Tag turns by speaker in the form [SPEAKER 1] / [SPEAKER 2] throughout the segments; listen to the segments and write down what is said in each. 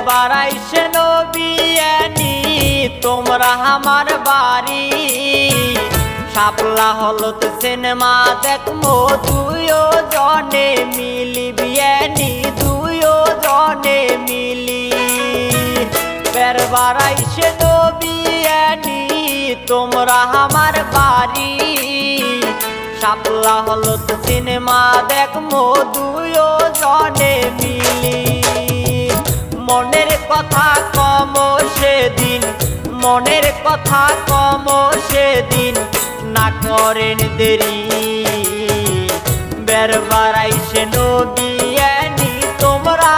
[SPEAKER 1] বাড়াইছে নবিয়ানি তোমরা আমার বাড়ি শাপলা হলত সিনেমা দেখমো দুইও জনে মিলি বিয়ানি দুইও জনে মিলি বের বাড়াইছে নবিয়ানি তোমরা আমার বাড়ি শাপলা হলত সিনেমা দেখমো দুইও জনে মিলি মনের কথা কম সেদিন মনের কথা কম সেদিন না করেন দেরি বের বাড়াইছে নবিয়ানি তোমরা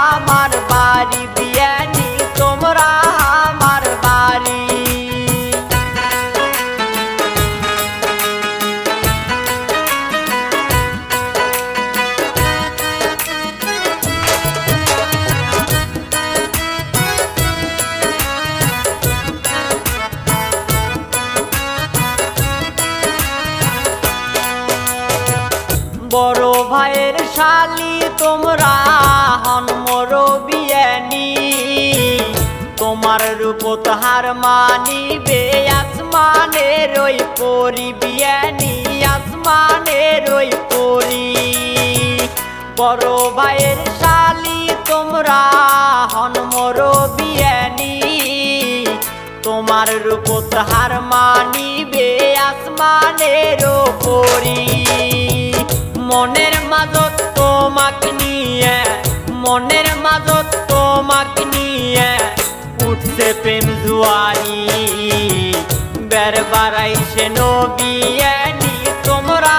[SPEAKER 1] আমার বাড়ি বিয়ানি তোমরা আমার বাড়ি বড় ভাইয়ের শালি তোমরা হন মোর বিয়ানি তোমার রূপ তাহার মানিবে আসমানের ওই পরি বিয়ানি আসমানের ওই পরি বড় ভাইয়ের শালি তোমরা হন মোর বিয়ানি তোমার রূপ তাহার মানিবে আসমানের পরি মনের মাঝত তোমাকে নিয়ে মনের মাঝত তোমাকে নিয়ে উঠছে প্রেম জুয়ারি বের বাড়াইছে নবিয়ানি তোমরা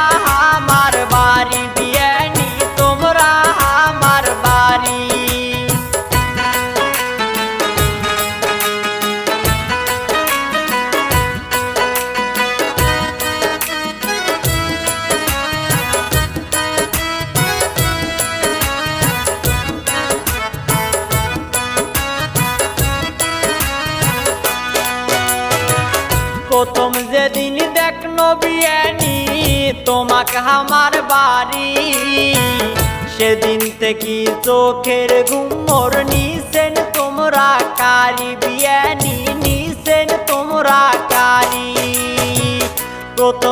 [SPEAKER 1] আমার বাড়ি বিয়ানি তোমরা আমার বাড়ি প্রথম যেদিন দেখ নবিয়ানি তোমাকে আমার বাড়ি সেদিন থেকে চোখের ঘুম মোর নিছেন তোমরা কারি বিয়ানি নিছেন তোমরা কারি প্রথম